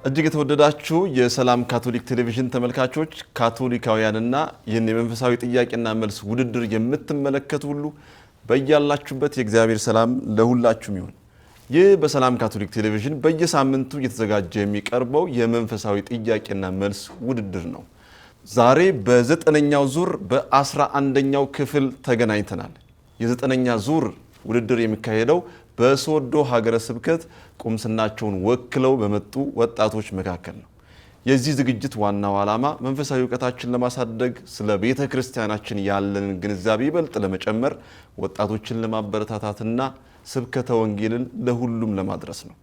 እጅግ የተወደዳችሁ የሰላም ካቶሊክ ቴሌቪዥን ተመልካቾች ካቶሊካውያንና ይህን የመንፈሳዊ ጥያቄና መልስ ውድድር የምትመለከቱ ሁሉ በእያላችሁበት የእግዚአብሔር ሰላም ለሁላችሁም ይሁን። ይህ በሰላም ካቶሊክ ቴሌቪዥን በየሳምንቱ እየተዘጋጀ የሚቀርበው የመንፈሳዊ ጥያቄና መልስ ውድድር ነው። ዛሬ በ9ኛው ዙር በ11ኛው ክፍል ተገናኝተናል። የ9ኛ ዙር ውድድር የሚካሄደው በሶዶ ሀገረ ስብከት ቁምስናቸውን ወክለው በመጡ ወጣቶች መካከል ነው። የዚህ ዝግጅት ዋናው ዓላማ መንፈሳዊ ዕውቀታችንን ለማሳደግ፣ ስለ ቤተ ክርስቲያናችን ያለንን ግንዛቤ ይበልጥ ለመጨመር፣ ወጣቶችን ለማበረታታትና ስብከተ ወንጌልን ለሁሉም ለማድረስ ነው።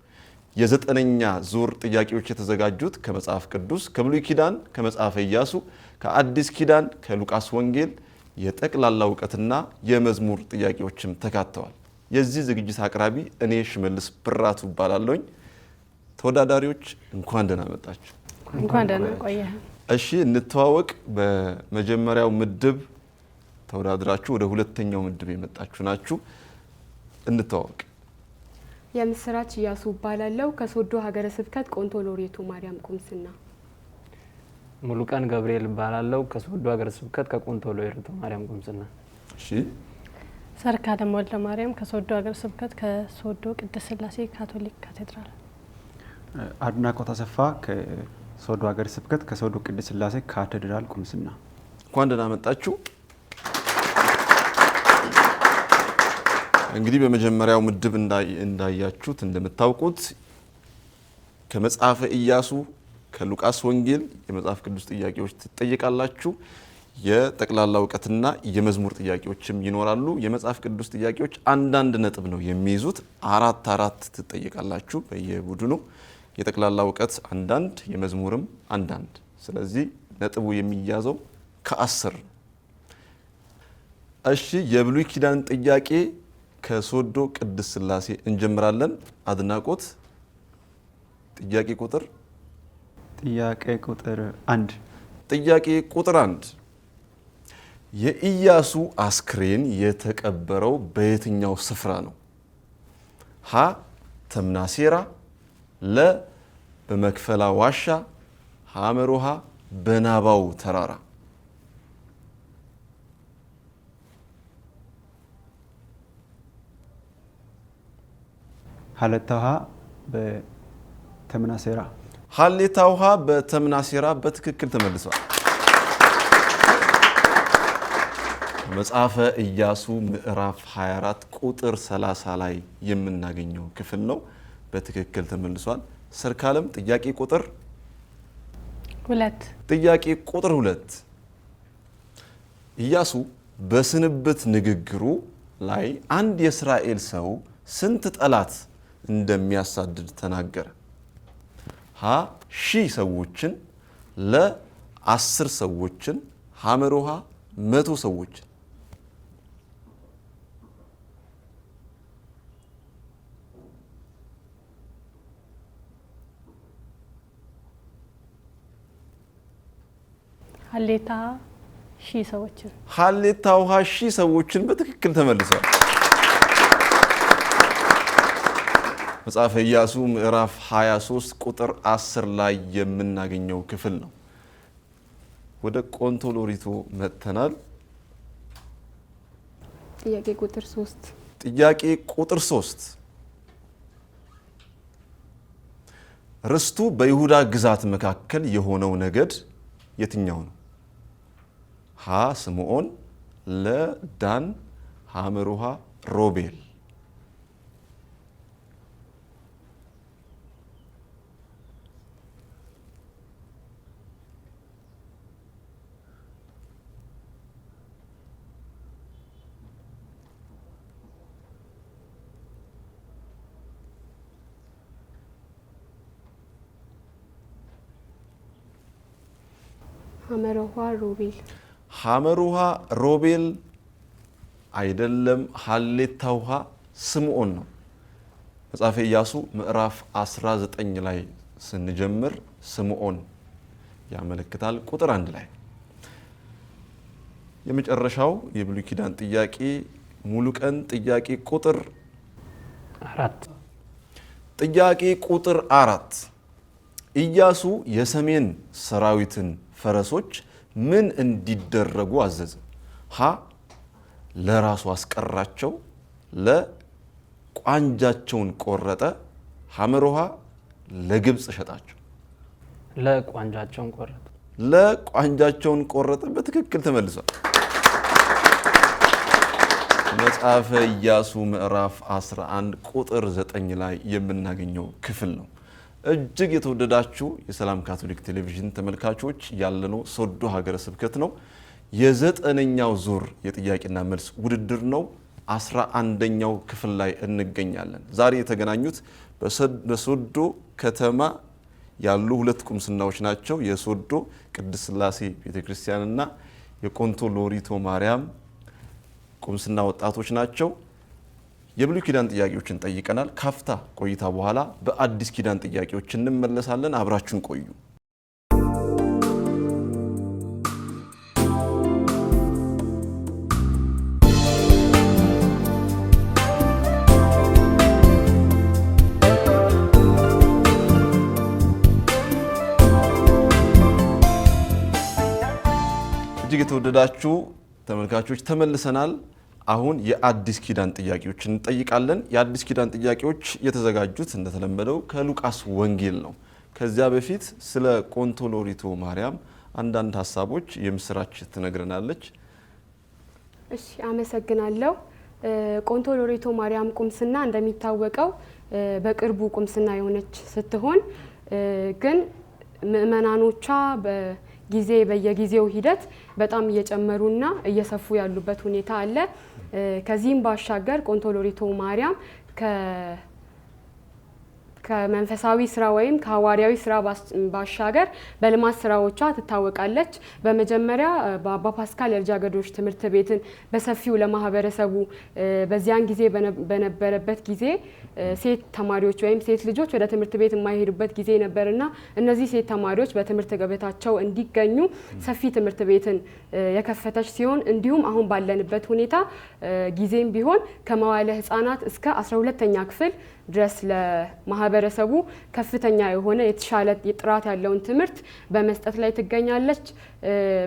የ9ኛ ዙር ጥያቄዎች የተዘጋጁት ከመጽሐፍ ቅዱስ ከብሉይ ኪዳን ከመጽሐፈ ኢያሱ፣ ከአዲስ ኪዳን ከሉቃስ ወንጌል የጠቅላላ ዕውቀትና የመዝሙር ጥያቄዎችም ተካተዋል። የዚህ ዝግጅት አቅራቢ እኔ ሽመልስ ብራቱ እባላለሁኝ። ተወዳዳሪዎች እንኳን ደህና መጣችሁ። እንኳን ደህና ቆየህ። እሺ እንተዋወቅ። በመጀመሪያው ምድብ ተወዳድራችሁ ወደ ሁለተኛው ምድብ የመጣችሁ ናችሁ። እንተዋወቅ። የምስራች ኢያሱ እባላለሁ ከሶዶ ሀገረ ስብከት ቆንቶ ሎሬቶ ማርያም ቁምስና። ሙሉቀን ገብርኤል እባላለሁ ከሶዶ ሀገረ ስብከት ከቆንቶ ሎሬቶ ማርያም ቁምስና። እሺ ሰርካ ደሞ ወልደ ማርያም ከሶዶ ሀገረ ስብከት ከሶዶ ቅድስት ሥላሴ ካቶሊክ ካቴድራል። አድናቆት አሰፋ ከሶዶ ሀገረ ስብከት ከሶዶ ቅድስት ሥላሴ ካቴድራል ቁምስና። እንኳን ደህና መጣችሁ። እንግዲህ በመጀመሪያው ምድብ እንዳያችሁት እንደምታውቁት ከመጽሐፈ ኢያሱ ከሉቃስ ወንጌል የመጽሐፍ ቅዱስ ጥያቄዎች ትጠየቃላችሁ። የጠቅላላ ዕውቀትና የመዝሙር ጥያቄዎችም ይኖራሉ። የመጽሐፍ ቅዱስ ጥያቄዎች አንዳንድ ነጥብ ነው የሚይዙት። አራት ትጠየቃላችሁ በየቡድኑ። የጠቅላላ ዕውቀት አንዳንድ፣ የመዝሙርም አንዳንድ። ስለዚህ ነጥቡ የሚያዘው ከ10 ነው። እሺ የብሉይ ኪዳን ጥያቄ ከሶዶ ቅድስት ሥላሴ እንጀምራለን። አድናቆት ጥያቄ ቁጥር 1 ጥያቄ ቁጥር 1 የኢያሱ አስክሬን የተቀበረው በየትኛው ስፍራ ነው? ሀ ተምናሴራ፣ ለ በመክፈላ ዋሻ፣ ሐመሮሃ በናባው ተራራ። ሀሌታ ውሃ በተምናሴራ። ሀሌታ ውሃ በተምናሴራ በትክክል ተመልሷል። መጽሐፈ ኢያሱ ምዕራፍ 24 ቁጥር 30 ላይ የምናገኘው ክፍል ነው። በትክክል ተመልሷል። ሰርካለም ጥያቄ ቁጥር 2 ጥያቄ ቁጥር 2 ኢያሱ በስንብት ንግግሩ ላይ አንድ የእስራኤል ሰው ስንት ጠላት እንደሚያሳድድ ተናገረ? ሀ 1000 ሰዎችን፣ ለ 10 ሰዎችን፣ ሐመሮሃ 100 ሰዎችን። ሀሌታ 1000 ሰዎችን። ሀሌታ ውሃ 1000 ሰዎችን በትክክል ተመልሰዋል። መጽሐፈ ኢያሱ ምዕራፍ 23 ቁጥር 10 ላይ የምናገኘው ክፍል ነው። ወደ ቆንቶ ሎሬቶ መጥተናል። ጥያቄ ቁጥር 3 ጥያቄ ቁጥር 3 ርስቱ በይሁዳ ግዛት መካከል የሆነው ነገድ የትኛው ነው? ሀ ስምዖን፣ ለ ዳን፣ ሐመሮሃ ሮቤል። ሐመሮሃ ሮቤል። ሐመሮሃ ሮቤል አይደለም። ሀሌታ ውሃ ስምዖን ነው። መጽሐፈ ኢያሱ ምዕራፍ 19 ላይ ስንጀምር ስምዖን ያመለክታል። ቁጥር 1 ላይ የመጨረሻው የብሉይ ኪዳን ጥያቄ ሙሉቀን ጥያቄ ቁጥር 4 ጥያቄ ቁጥር 4 ኢያሱ የሰሜን ሰራዊትን ፈረሶች ምን እንዲደረጉ አዘዘ? ሀ ለራሱ አስቀራቸው፣ ለቋንጃቸውን ቆረጠ፣ ሐመሮሃ ለግብጽ ሸጣቸው። ለቋንጃቸውን ቆረጠ። ለቋንጃቸውን ቆረጠ። በትክክል ተመልሷል። መጽሐፈ ኢያሱ ምዕራፍ 11 ቁጥር 9 ላይ የምናገኘው ክፍል ነው። እጅግ የተወደዳችሁ የሰላም ካቶሊክ ቴሌቪዥን ተመልካቾች ያለነው ሶዶ ሀገረ ስብከት ነው። የ9ኛው ዙር የጥያቄና መልስ ውድድር ነው። 11ኛው ክፍል ላይ እንገኛለን። ዛሬ የተገናኙት በሶዶ ከተማ ያሉ ሁለት ቁምስናዎች ናቸው። የሶዶ ቅድስት ሥላሴ ቤተክርስቲያንና የቆንቶ ሎሪቶ ማርያም ቁምስና ወጣቶች ናቸው። የብሉይ ኪዳን ጥያቄዎችን ጠይቀናል። ካፍታ ቆይታ በኋላ በአዲስ ኪዳን ጥያቄዎች እንመለሳለን። አብራችሁን ቆዩ። እጅግ የተወደዳችሁ ተመልካቾች ተመልሰናል። አሁን የአዲስ ኪዳን ጥያቄዎችን እንጠይቃለን። የአዲስ ኪዳን ጥያቄዎች የተዘጋጁት እንደተለመደው ከሉቃስ ወንጌል ነው። ከዚያ በፊት ስለ ቆንቶ ሎሪቶ ማርያም አንዳንድ ሀሳቦች የምስራች ትነግረናለች። እሺ፣ አመሰግናለሁ። ቆንቶ ሎሪቶ ማርያም ቁምስና እንደሚታወቀው በቅርቡ ቁምስና የሆነች ስትሆን ግን ምእመናኖቿ በየጊዜው ሂደት በጣም እየጨመሩና እየሰፉ ያሉበት ሁኔታ አለ። ከዚህም ባሻገር ቆንቶ ሎሪቶ ማርያም ከመንፈሳዊ ስራ ወይም ከሐዋርያዊ ስራ ባሻገር በልማት ስራዎቿ ትታወቃለች። በመጀመሪያ በአባ ፓስካል የልጃገረዶች ትምህርት ቤትን በሰፊው ለማህበረሰቡ በዚያን ጊዜ በነበረበት ጊዜ ሴት ተማሪዎች ወይም ሴት ልጆች ወደ ትምህርት ቤት የማይሄዱበት ጊዜ ነበርና እነዚህ ሴት ተማሪዎች በትምህርት ገበታቸው እንዲገኙ ሰፊ ትምህርት ቤትን የከፈተች ሲሆን እንዲሁም አሁን ባለንበት ሁኔታ ጊዜም ቢሆን ከመዋለ ህፃናት እስከ 12ኛ ክፍል ድረስ ለማህበረሰቡ ከፍተኛ የሆነ የተሻለ ጥራት ያለውን ትምህርት በመስጠት ላይ ትገኛለች።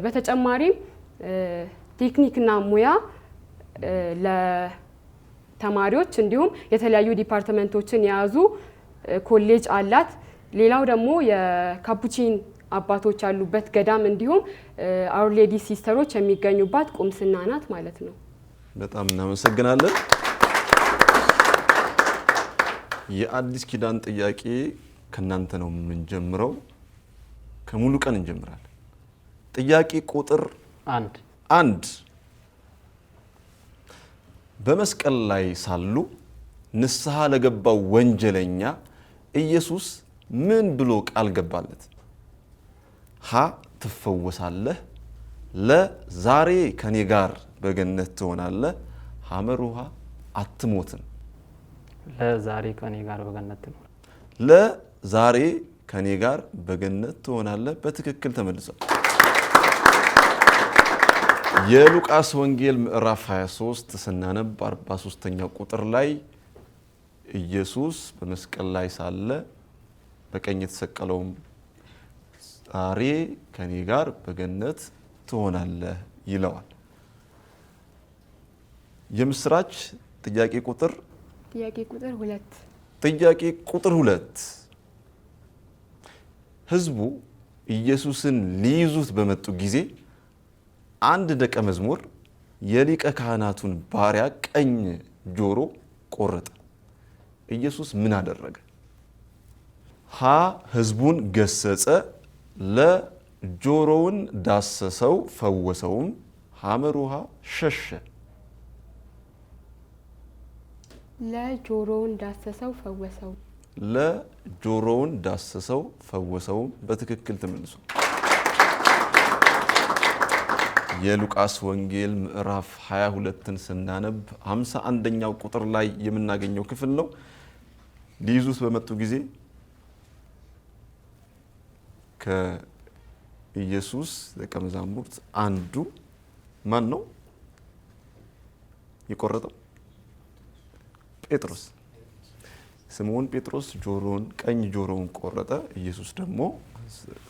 በተጨማሪም ቴክኒክና ሙያ ለተማሪዎች እንዲሁም የተለያዩ ዲፓርትመንቶችን የያዙ ኮሌጅ አላት። ሌላው ደግሞ የካፑቺን አባቶች ያሉበት ገዳም እንዲሁም አውር ሌዲ ሲስተሮች የሚገኙባት ቁምስና ናት ማለት ነው። በጣም እናመሰግናለን። የአዲስ ኪዳን ጥያቄ ከናንተ ነው የምንጀምረው። ከሙሉ ቀን እንጀምራለን። ጥያቄ ቁጥር 1 በመስቀል ላይ ሳሉ ንስሐ ለገባው ወንጀለኛ ኢየሱስ ምን ብሎ ቃል ገባለት? ሀ ትፈወሳለህ፣ ለዛሬ ከኔ ጋር በገነት ትሆናለህ፣ ሐመሩሃ አትሞትም። ለዛሬ ከኔ ጋር በገነት ትሆናለህ። ለዛሬ ከኔ ጋር በገነት ትሆናለህ። በትክክል ተመልሷል። የሉቃስ ወንጌል ምዕራፍ 23 ስናነብ 43ኛው ቁጥር ላይ ኢየሱስ በመስቀል ላይ ሳለ በቀኝ የተሰቀለውም ዛሬ ከኔ ጋር በገነት ትሆናለህ ይለዋል። የምስራች ጥያቄ ቁጥር 2 ጥያቄ ቁጥር 2 ህዝቡ ኢየሱስን ሊይዙት በመጡ ጊዜ አንድ ደቀ መዝሙር የሊቀ ካህናቱን ባሪያ ቀኝ ጆሮ ቆረጠ። ኢየሱስ ምን አደረገ? ሀ ህዝቡን ገሰጸ፣ ለጆሮውን ዳሰሰው ፈወሰውም፣ ሐመሩሃ ሸሸ። ለጆሮውን ዳሰሰው ፈወሰው። ለጆሮውን ዳሰሰው ፈወሰውም በትክክል ተመልሶ የሉቃስ ወንጌል ምዕራፍ 22ን ስናነብ 51ኛው ቁጥር ላይ የምናገኘው ክፍል ነው። ሊይዙት በመጡ ጊዜ ከኢየሱስ ደቀ መዛሙርት አንዱ ማን ነው የቆረጠው? ጴጥሮስ። ስምዖን ጴጥሮስ ጆሮውን ቀኝ ጆሮውን ቆረጠ፣ ኢየሱስ ደግሞ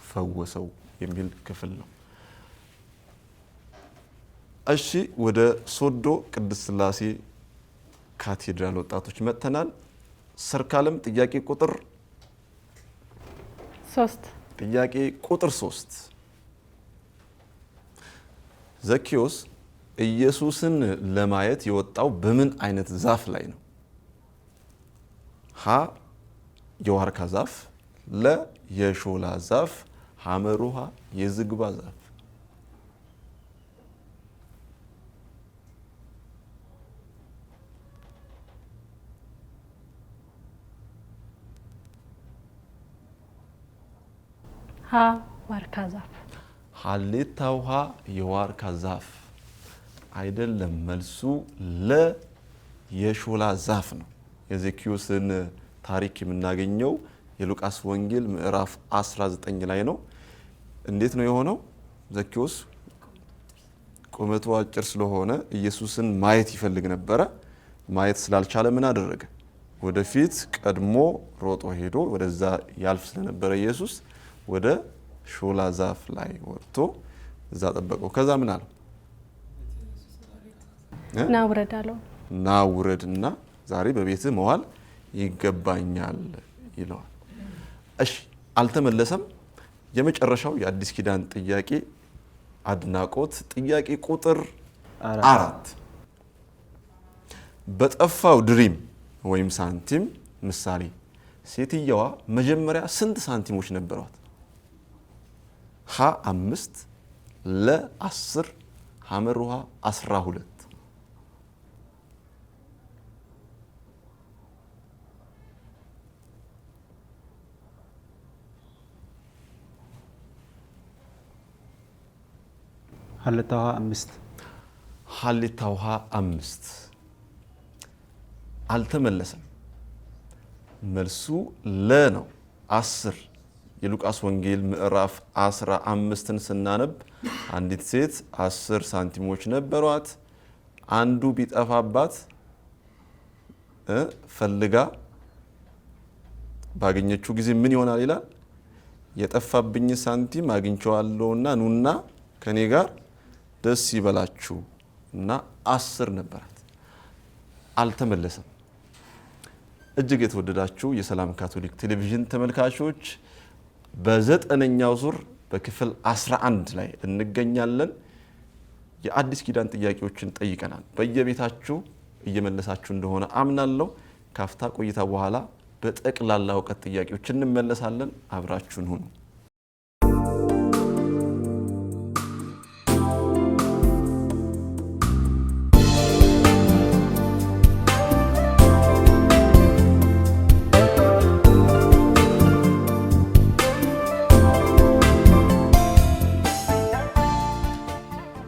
ፈወሰው የሚል ክፍል ነው። እሺ ወደ ሶዶ ቅድስት ሥላሴ ካቴድራል ወጣቶች መጥተናል። ሰርካለም ጥያቄ ቁጥር 3 ዘኬዎስ ኢየሱስን ለማየት የወጣው በምን አይነት ዛፍ ላይ ነው? ሀ የዋርካ ዛፍ፣ ለ የሾላ ዛፍ፣ ሐመሩሃ የዝግባ ዛፍ። ሀ ዋርካ ዛፍ። ሀሌታ ውሃ የዋርካ ዛፍ አይደለም። መልሱ ለ የሾላ ዛፍ ነው። የዘኬዎስን ታሪክ የምናገኘው የሉቃስ ወንጌል ምዕራፍ 19 ላይ ነው። እንዴት ነው የሆነው? ዘኬዎስ ቁመቱ አጭር ስለሆነ ኢየሱስን ማየት ይፈልግ ነበረ። ማየት ስላልቻለ ምን አደረገ? ወደፊት ቀድሞ ሮጦ ሄዶ ወደዛ ያልፍ ስለነበረ ኢየሱስ ወደ ሾላ ዛፍ ላይ ወጥቶ እዛ ጠበቀው። ከዛ ምን አለው? ና ውረድ አለው። ና ውረድና ዛሬ በቤትህ መዋል ይገባኛል ይለዋል። እሺ አልተመለሰም። የመጨረሻው የአዲስ ኪዳን ጥያቄ አድናቆት ጥያቄ ቁጥር 4 በጠፋው ድሪም ወይም ሳንቲም ምሳሌ ሴትየዋ መጀመሪያ ስንት ሳንቲሞች ነበሯት? ሀ 5 ለ 10 ሐመሩሃ 12። ሀሌታ ውሃ 5 ሀሌታ ውሃ 5 አልተመለሰም። መልሱ ለ ነው 10። የሉቃስ ወንጌል ምዕራፍ 15ን ስናነብ አንዲት ሴት 10 ሳንቲሞች ነበሯት። አንዱ ቢጠፋባት ፈልጋ ባገኘችው ጊዜ ምን ይሆናል ይላል? የጠፋብኝ ሳንቲም አግኝቼዋለሁና ኑና ከኔ ጋር ደስ ይበላችሁ እና 10 ነበራት። አልተመለሰም። እጅግ የተወደዳችሁ የሰላም ካቶሊክ ቴሌቪዥን ተመልካቾች በ9ኛው ዙር በክፍል 11 ላይ እንገኛለን። የአዲስ ኪዳን ጥያቄዎችን ጠይቀናል። በየቤታችሁ እየመለሳችሁ እንደሆነ አምናለሁ። ካፍታ ቆይታ በኋላ በጠቅላላ እውቀት ጥያቄዎች እንመለሳለን። አብራችሁን ሁኑ።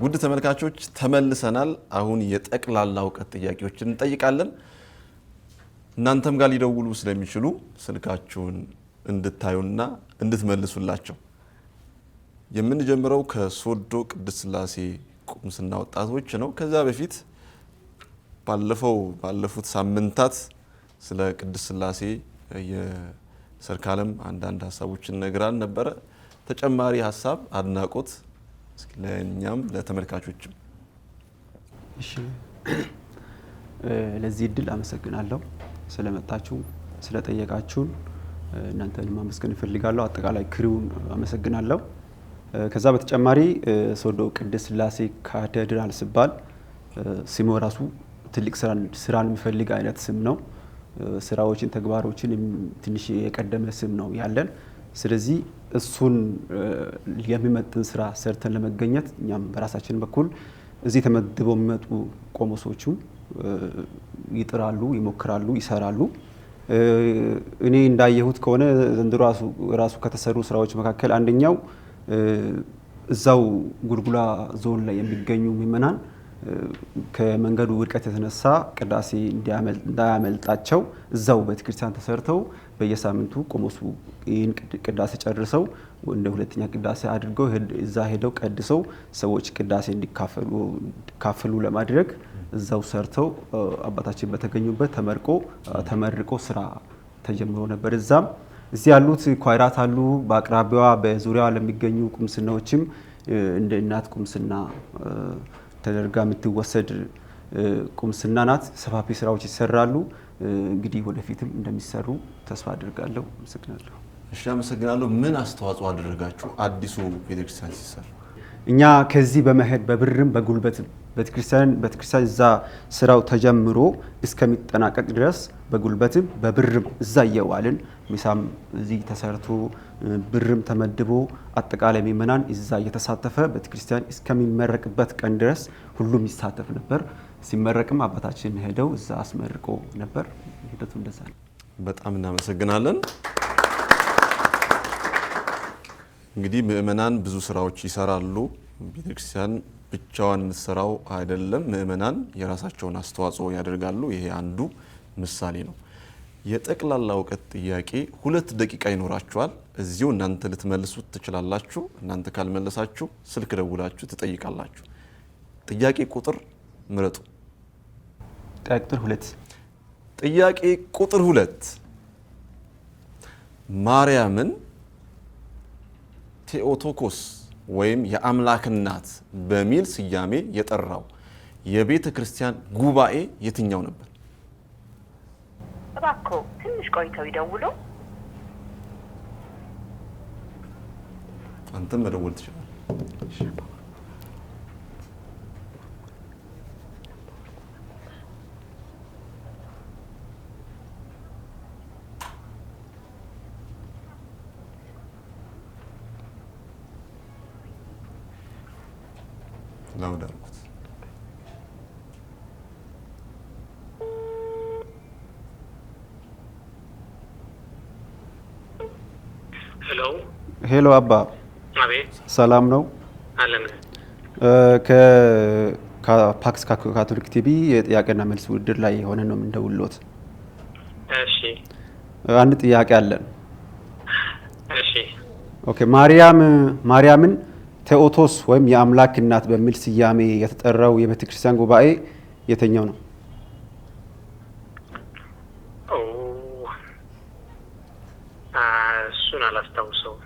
ውድ ተመልካቾች ተመልሰናል። አሁን የጠቅላላ እውቀት ጥያቄዎችን እንጠይቃለን። እናንተም ጋር ሊደውሉ ስለሚችሉ ስልካችሁን እንድታዩና እንድትመልሱላቸው። የምንጀምረው ከሶዶ ቅድስት ሥላሴ ቁምስና ወጣቶች ነው። ከዛ በፊት ባለፉት ሳምንታት ስለ ቅድስት ሥላሴ የሰርካለም አንዳንድ ሀሳቦችን ነግራን ነበረ። ተጨማሪ ሀሳብ አድናቆት ለእኛም ለተመልካቾችም። እሺ ለዚህ እድል አመሰግናለሁ። ስለመጣችሁ ስለጠየቃችሁን እናንተን ማመስገን እፈልጋለሁ። አጠቃላይ ክሪውን አመሰግናለሁ። ከዛ በተጨማሪ ሶዶ ቅድስት ሥላሴ ካቴድራል ሲባል ስሙ ራሱ ትልቅ ስራን የሚፈልግ አይነት ስም ነው። ስራዎችን ተግባሮችን ትንሽ የቀደመ ስም ነው ያለን። ስለዚህ እሱን የሚመጥን ስራ ሰርተን ለመገኘት እኛም በራሳችን በኩል እዚህ ተመድበው የሚመጡ ቆሞሶቹ ይጥራሉ፣ ይሞክራሉ፣ ይሰራሉ። እኔ እንዳየሁት ከሆነ ዘንድሮ ራሱ ከተሰሩ ስራዎች መካከል አንደኛው እዛው ጉልጉላ ዞን ላይ የሚገኙ ምዕመናን ከመንገዱ ውድቀት የተነሳ ቅዳሴ እንዳያመልጣቸው እዛው ቤተክርስቲያን ተሰርተው በየሳምንቱ ቆሞሱ ይህን ቅዳሴ ጨርሰው እንደ ሁለተኛ ቅዳሴ አድርገው እዛ ሄደው ቀድሰው ሰዎች ቅዳሴ እንዲካፈሉ ለማድረግ እዛው ሰርተው አባታችን በተገኙበት ተመርቆ ስራ ተጀምሮ ነበር። እዚህ ያሉት ኳይራት አሉ። በአቅራቢያዋ በዙሪያዋ ለሚገኙ ቁምስናዎችም እንደ እናት ቁምስና ተደርጋ የምትወሰድ ቁምስና ናት። ሰፋፊ ስራዎች ይሰራሉ። እንግዲህ ወደፊትም እንደሚሰሩ ተስፋ አድርጋለሁ። አመሰግናለሁ። እሺ፣ አመሰግናለሁ። ምን አስተዋጽኦ አደረጋችሁ አዲሱ ቤተክርስቲያን ሲሰራ? እኛ ከዚህ በመሄድ በብርም በጉልበትም ቤተክርስቲያን እዛ ስራው ተጀምሮ እስከሚጠናቀቅ ድረስ በጉልበትም በብርም እዛ እየዋልን ሚሳም እዚህ ተሰርቶ ብርም ተመድቦ አጠቃላይ ምእመናን እዛ እየተሳተፈ ቤተክርስቲያን እስከሚመረቅበት ቀን ድረስ ሁሉም ይሳተፍ ነበር። ሲመረቅም አባታችን ሄደው እዛ አስመርቆ ነበር። ሂደቱ እንደዛ ነው። በጣም እናመሰግናለን። እንግዲህ ምእመናን ብዙ ስራዎች ይሰራሉ። ቤተክርስቲያን ብቻዋን የምትሰራው አይደለም። ምእመናን የራሳቸውን አስተዋጽኦ ያደርጋሉ። ይሄ አንዱ ምሳሌ ነው። የጠቅላላ እውቀት ጥያቄ 2 ደቂቃ ይኖራችኋል። እዚሁ እናንተ ልትመልሱት ትችላላችሁ። እናንተ ካልመለሳችሁ ስልክ ደውላችሁ ትጠይቃላችሁ። ጥያቄ ቁጥር ምረጡ። ጥያቄ ቁጥር 2 ማርያምን ቴኦቶኮስ ወይም የአምላክ እናት በሚል ስያሜ የጠራው የቤተ ክርስቲያን ጉባኤ የትኛው ነበር? እባክዎ ትንሽ ቆይተው ይደውሉ። አንተም መደወል ትችላለህ። ላውዳርኩት። ሄሎ አባ። አቤት። ሰላም ነው? አለን። ከፓክስ ካቶሊክ ቲቪ የጥያቄና መልስ ውድድር ላይ የሆነ ነው የምንደውልዎት። እሺ። አንድ ጥያቄ አለን። እሺ። ኦኬ። ማርያምን ቴኦቶስ ወይም የአምላክ እናት በሚል ስያሜ የተጠራው የቤተክርስቲያን ጉባኤ የትኛው ነው? እሱን አላስታውሰውም።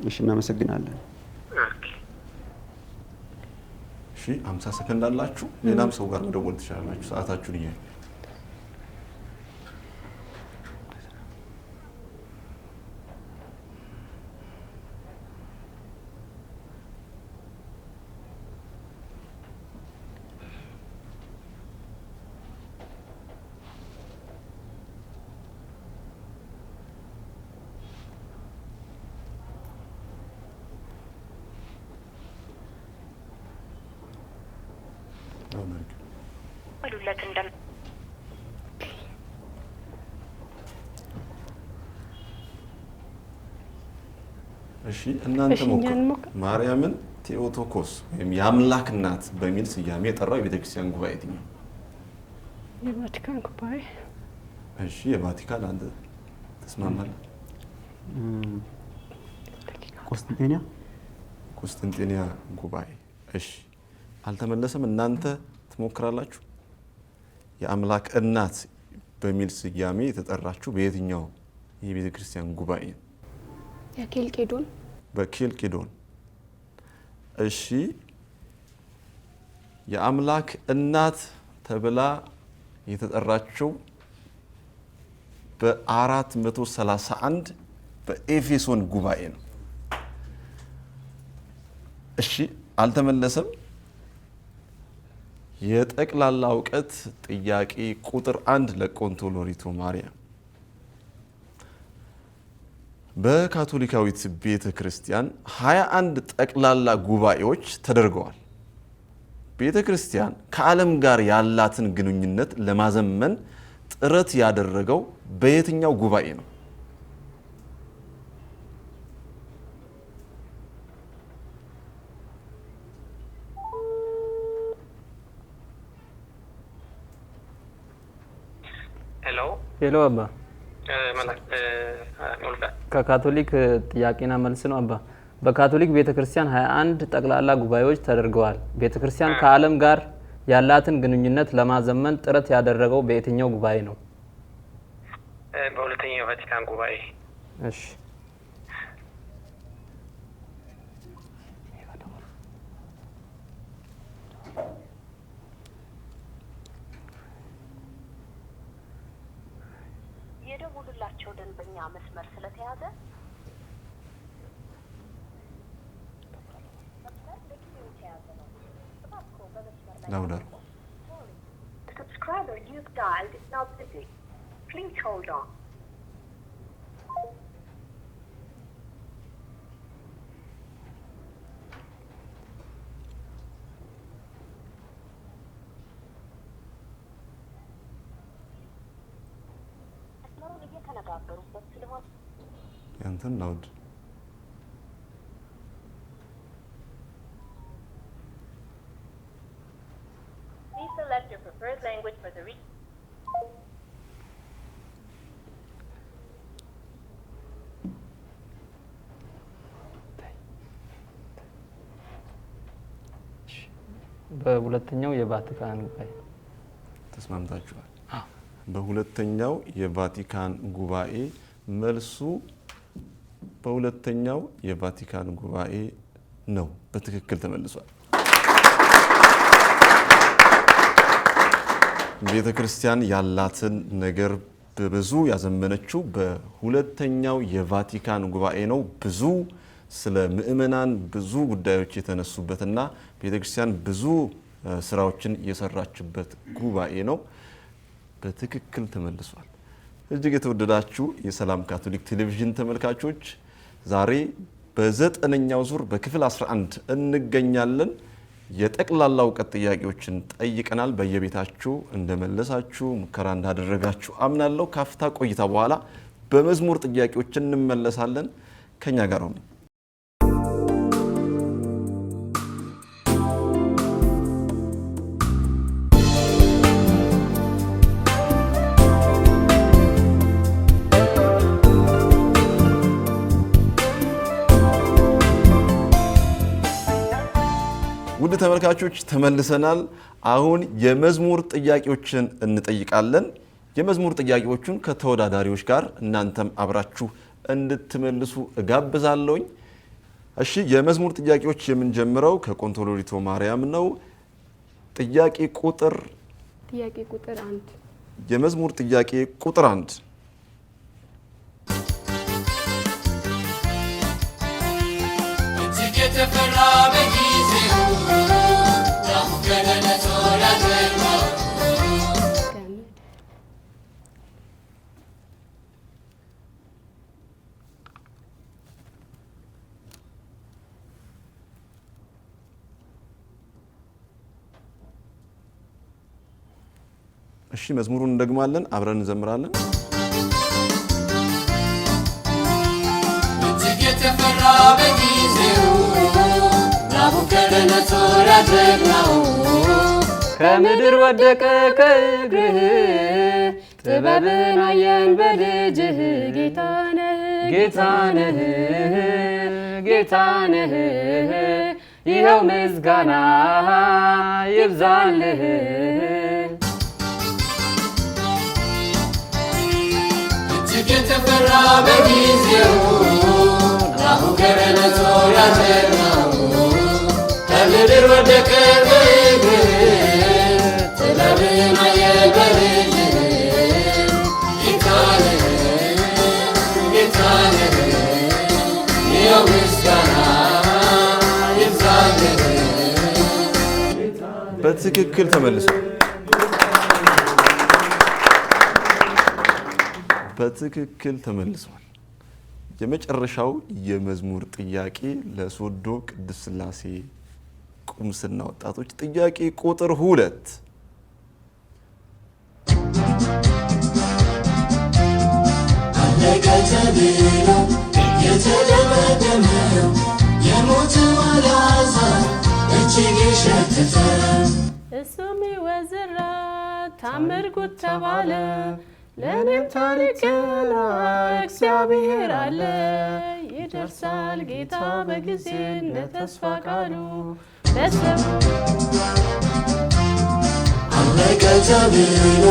እሺ፣ እናመሰግናለን። እሺ፣ 50 ሰከንድ አላችሁ። ሌላም ሰው ጋር መደወል ትችላላችሁ። ሰዓታችሁን እያዩ እሺ፣ እናንተ ሞክሩ። ማርያምን ቴኦቶኮስ ወይም የአምላክ እናት በሚል ስያሜ የጠራው የቤተክርስቲያን ጉባኤ የትኛው? የቫቲካን ጉባኤ። እሺ፣ የቫቲካን አንተ ተስማማለህ? ቆስጠንጤንያ ጉባኤ። እሺ፣ አልተመለሰም። እናንተ ትሞክራላችሁ። የአምላክ እናት በሚል ስያሜ የተጠራችሁ በየትኛው የቤተ ክርስቲያን ጉባኤ? የኬልቄዶን። በኬልቄዶን። እሺ፣ የአምላክ እናት ተብላ የተጠራችው በ431 በኤፌሶን ጉባኤ ነው። እሺ፣ አልተመለሰም። የጠቅላላ እውቀት ጥያቄ ቁጥር 1 ለቆንቶሎሪቶ ማርያም። በካቶሊካዊት ቤተ ክርስቲያን 21 ጠቅላላ ጉባኤዎች ተደርገዋል። ቤተ ክርስቲያን ከዓለም ጋር ያላትን ግንኙነት ለማዘመን ጥረት ያደረገው በየትኛው ጉባኤ ነው? ሄሎ አባ። ከካቶሊክ ጥያቄና መልስ ነው አባ። በካቶሊክ ቤተክርስቲያን 21 ጠቅላላ ጉባኤዎች ተደርገዋል። ቤተክርስቲያን ከዓለም ጋር ያላትን ግንኙነት ለማዘመን ጥረት ያደረገው በየትኛው ጉባኤ ነው? በሁለተኛው የቫቲካን ጉባኤ። እሺ የደውሉላቸው ደንበኛ መስመር ስለተያዘ ላውደር subscriber you've dialed is now busy. Please hold on. መስመሩን እየተነጋገሩበት ስለሆነ ያንተን ላውድ please select your preferred language for the በሁለተኛው የቫቲካን ጉባኤ ተስማምታችኋል? በሁለተኛው የቫቲካን ጉባኤ መልሱ በሁለተኛው የቫቲካን ጉባኤ ነው። በትክክል ተመልሷል። ቤተ ክርስቲያን ያላትን ነገር በብዙ ያዘመነችው በሁለተኛው የቫቲካን ጉባኤ ነው። ብዙ ስለ ምእመናን ብዙ ጉዳዮች የተነሱበትና ቤተ ክርስቲያን ብዙ ስራዎችን የሰራችበት ጉባኤ ነው። በትክክል ተመልሷል። እጅግ የተወደዳችሁ የሰላም ካቶሊክ ቴሌቪዥን ተመልካቾች ዛሬ በ9ኛው ዙር በክፍል 11 እንገኛለን። የጠቅላላ እውቀት ጥያቄዎችን ጠይቀናል። በየቤታችሁ እንደመለሳችሁ ሙከራ እንዳደረጋችሁ አምናለሁ። ካፍታ ቆይታ በኋላ በመዝሙር ጥያቄዎች እንመለሳለን። ከኛ ጋር ነው። ውድ ተመልካቾች ተመልሰናል። አሁን የመዝሙር ጥያቄዎችን እንጠይቃለን። የመዝሙር ጥያቄዎቹን ከተወዳዳሪዎች ጋር እናንተም አብራችሁ እንድትመልሱ እጋብዛለሁኝ። እሺ፣ የመዝሙር ጥያቄዎች የምንጀምረው ከቆንቶሎሪቶ ማርያም ነው። ጥያቄ ቁጥር 1 የመዝሙር ጥያቄ ቁጥር 1 የተፈራ በጊዜው እሺ፣ መዝሙሩን እንደግማለን፣ አብረን እንዘምራለን። የተፈራ በጊዜው ናቡከደነጾር ያጀግናው ከምድር ወደቀ ከእግርህ ጥበብን አየን በልጅህ ጌታነህ ጌታነህ ጌታነህ ይኸው ምስጋና ይብዛልህ እጅግ የተፈራ በጊዜው ናቡከደነጾር ያጀግናው ከምድር ወደቀ ከእግርህ ጥበብን አየን በልጅህ ጌታነህ ጌታነህ ይኸው ምስጋና ይብዛልህ። በትክክል ተመልሷል። በትክክል ተመልሷል። የመጨረሻው የመዝሙር ጥያቄ ለሶዶ ቅድስት ሥላሴ ቁምስና ወጣቶች ጥያቄ ቁጥር 2 አለቀ ተብሎ የተደመደመው የሞተው አልዓዛር እጅግ የሸተተ እሱም ይወዝራ ታምር ጉድ ተባለ ለእኔም ታሪክና እግዚአብሔር አለ ይደርሳል ጌታ በጊዜ እንደ ተስፋ ቃሉ አለቀ ተብሎ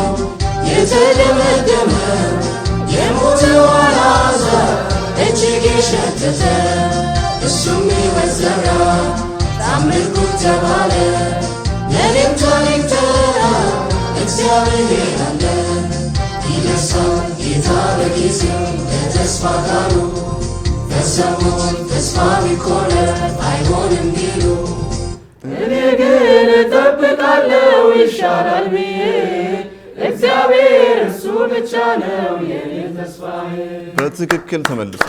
የተደመደመው ሸተተ እሱም ሕይወት ዘራ ታምልኩት ተባለ የኔም ታሪክ ተራ እግዚአብሔር አለ ይደርሳል ጌታ በጊዜው ለተስፋ ቃሉ ፈጸሙት ተስፋ ቢቆረጥ አይሆንም ቢሉ እኔ ግን እጠብቃለሁ ይሻላል ብዬ እግዚአብሔር እሱ ብቻ ነው የኔ ተስፋዬ። በትክክል ተመልሶ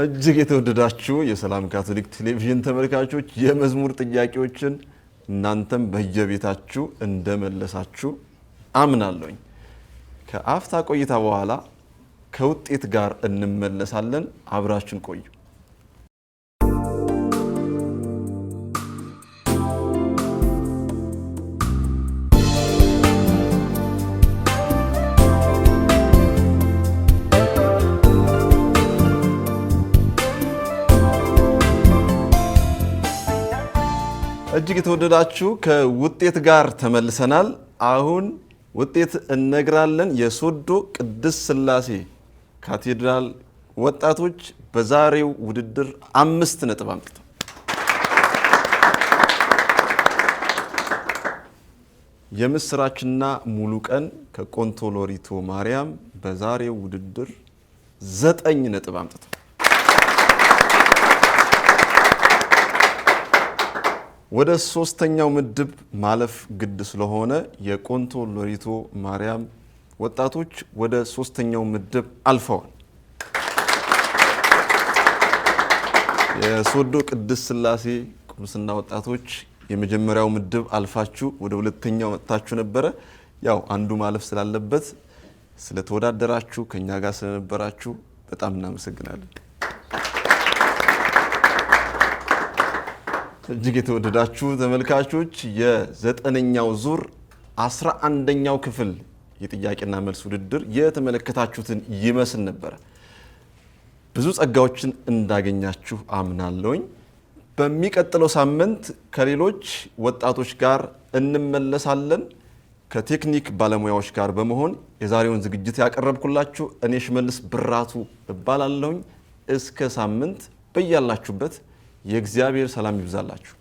እጅግ የተወደዳችሁ የሰላም ካቶሊክ ቴሌቪዥን ተመልካቾች የመዝሙር ጥያቄዎችን እናንተም በየቤታችሁ እንደመለሳችሁ አምናለሁኝ። ከአፍታ ቆይታ በኋላ ከውጤት ጋር እንመለሳለን። አብራችን ቆዩ። እጅግ የተወደዳችሁ ከውጤት ጋር ተመልሰናል። አሁን ውጤት እነግራለን። የሶዶ ቅድስት ሥላሴ ካቴድራል ወጣቶች በዛሬው ውድድር 5 ነጥብ አምጥተው የምስራችና ሙሉ ቀን ከቆንቶ ሎሪቶ ማርያም በዛሬው ውድድር 9 ነጥብ አምጥተው ወደ ሶስተኛው ምድብ ማለፍ ግድ ስለሆነ የቆንቶ ሎሪቶ ማርያም ወጣቶች ወደ ሶስተኛው ምድብ አልፈዋል። የሶዶ ቅድስት ሥላሴ ቁምስና ወጣቶች የመጀመሪያው ምድብ አልፋችሁ ወደ ሁለተኛው መጥታችሁ ነበረ። ያው አንዱ ማለፍ ስላለበት ስለተወዳደራችሁ ከኛ ጋር ስለነበራችሁ በጣም እናመሰግናለን። እጅግ የተወደዳችሁ ተመልካቾች የ9ኛው ዙር 11ኛው ክፍል የጥያቄና መልስ ውድድር የተመለከታችሁትን ይመስል ነበር። ብዙ ጸጋዎችን እንዳገኛችሁ አምናለሁኝ። በሚቀጥለው ሳምንት ከሌሎች ወጣቶች ጋር እንመለሳለን። ከቴክኒክ ባለሙያዎች ጋር በመሆን የዛሬውን ዝግጅት ያቀረብኩላችሁ እኔ ሽመልስ ብራቱ እባላለሁኝ። እስከ ሳምንት በያላችሁበት የእግዚአብሔር ሰላም ይብዛላችሁ።